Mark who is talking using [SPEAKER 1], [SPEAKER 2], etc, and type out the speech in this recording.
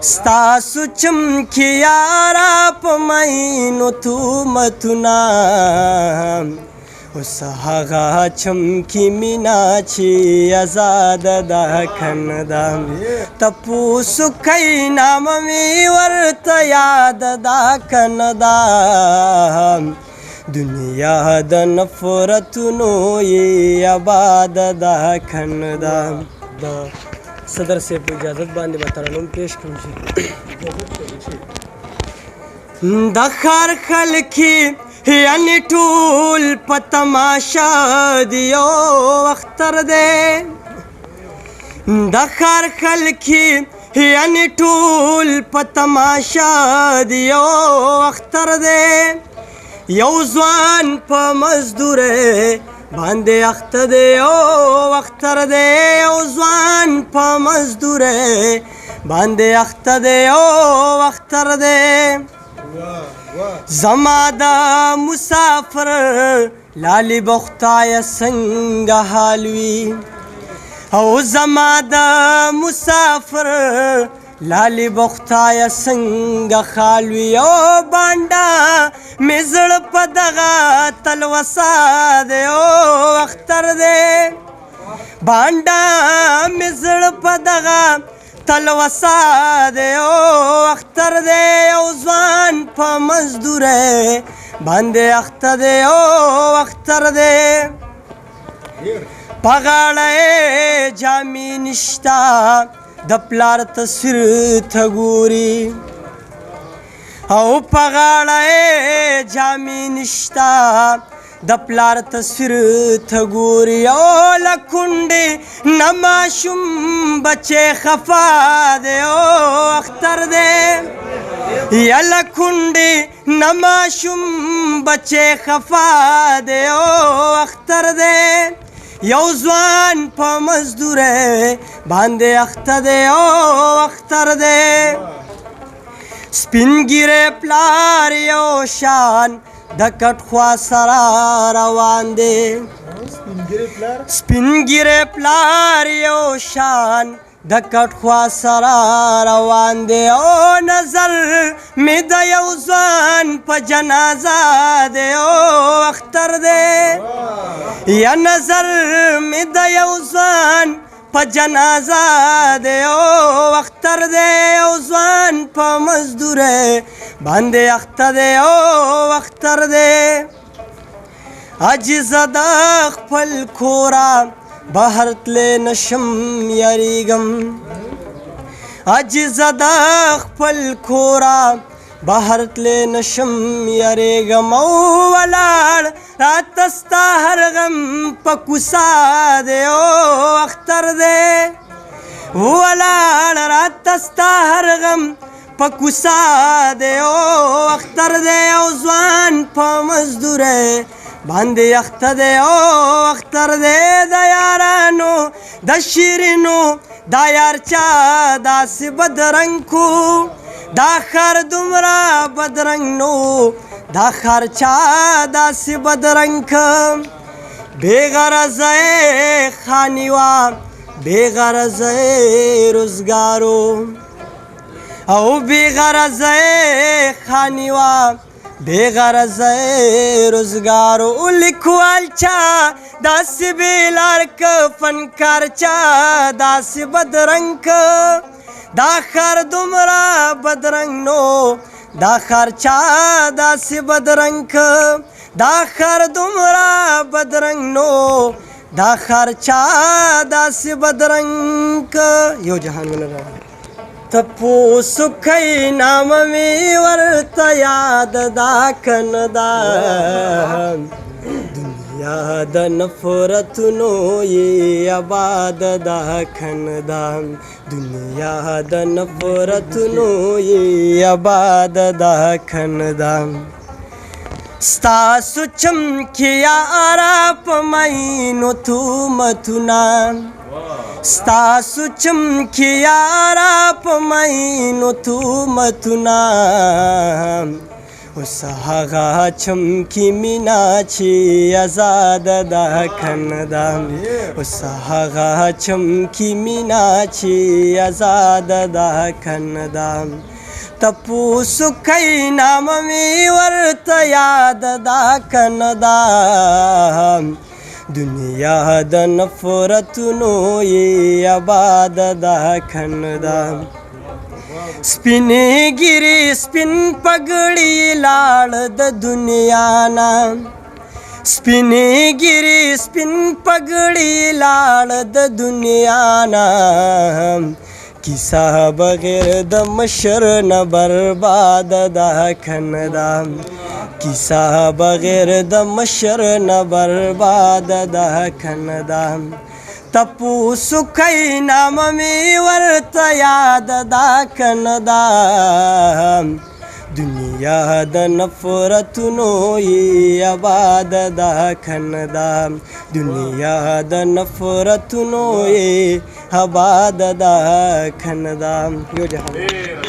[SPEAKER 1] स्तासु चमकियारा पमैनो तू मतुना उस हागा चमकी मीनाची आजाद दाखन दाम तपू सुखै नाम मी वर्त याद दाखन दाम दुनिया द नफरतुनो ये आबाद दाखन दाम सदर से इजाज़त बांधे बतारानुम पेश करूँ दखर खलखी यानी टूल पतमाशा दियो अख्तर दे दखर खलखी यानी टूल पतमाशा दियो अख्तर दे यौज़वान प मजदूरे बांधे अख्त दे ओ अख्तर दे यौज़वान प मजदूरे बांधे अख्त दे ओ अख्तर दे जमादा मुसाफिर लाली बख्ताय संग हालवी ओ जमादा मुसाफिर लाली बख्ताय संग खालवी ओ बांडा मिजड़ पदगा तलवसा दे ओ अख्तर दे बांडा मिजड़ पदगा तलवसा दे ओ अख्तर दे यौज़वान प मजदूरे बांधे अख्त दे ओ अख्तर दे पगाड़े जामी निश्ता दपलार तस्वीर थगूरी ओ पगाड़े जामी निश्ता दपलार तस्वीर थगूरी ओ लकुंडे नमाशुम बचे खफा दे ओ अख्तर दे या लकुंडे नमाशुम बचे खफा दे ओ अख्तर दे यौज़वान प मजदूरे बांधे अख्त दे ओ अख्तर दे स्पिन गिरे प्लार यो शान धकट ख्वा सरा रवान दे स्पिन गिरे प्लार यो शान धकट ख्वा सरा रवान दे ओ नजर में द यौज़वान प जनाजा दे ओ अख्तर दे या नजर में द यौज़वान प जनाजा दे ओ अख्तर दे यौज़वान प मजदूरे बांधे अख्त दे ओ अख्तर दे अजिज़दाख फल खोरा बहरतले नशम यरीगम अजिज़दाख फल खोरा बहरतले नशम यरेगम ओ वलाड़ रातस्ता हर गम पकुसा दे ओ अख्तर दे वलाड़ रातस्ता हर गम पकुसा दे ओ अख्तर दे यौज़वान प मजदूरे बांधे अख्त दे ओ अख्तर दे दयारानो दशीरिनो दायारचा दास बदरंगू दाखर दुमरा बदरंग नो दाखर चा दास बदरंग बेगरज खानिवा बेगरज रोजगारो औ बेगरज खानिवा बेगरज रोजगारो लिखवाल चा दास बेलारक फनकार चा दास बदरंग दाखर दुमरा बदरंग नो दाखर चा दास बदरंग दाखर दुमरा बदरंग नो दाखर चा दास बदरंग यो जहान में रहा तपो सुखै नाम में वर्त याद दाखन दाम याद नफरतुनो ये आबाद दाखन दाम दुनिया द नफरतुनो ये आबाद दाखन दाम स्तासु चमकियारा पमैनो तू मतुना स्तासु चमकियारा पमैनो तू मतुना اوس هغه چمکی مینا چې آزاد دا خندان اوس هغه چمکی مینا چې آزاد دا خندان تپوسو کئی نام می ورته یاد دا خندان دنیا د نفرتونو یې آباد دا خندان سپینې ګیرې سپین پګړی لاړ د دنیا نه سپینې ګیرې سپین پګړی لاړ د دنیا نه کیسه بغیر د مشر نه برباد دا خندان کیسه بغیر د مشر نه برباد دا خندان تپوسو کئی نام می ورته یاد دا خندان دنیا د نفرتونو یې آباد دا خندان دنیا د نفرتونو یې آباد دا خندان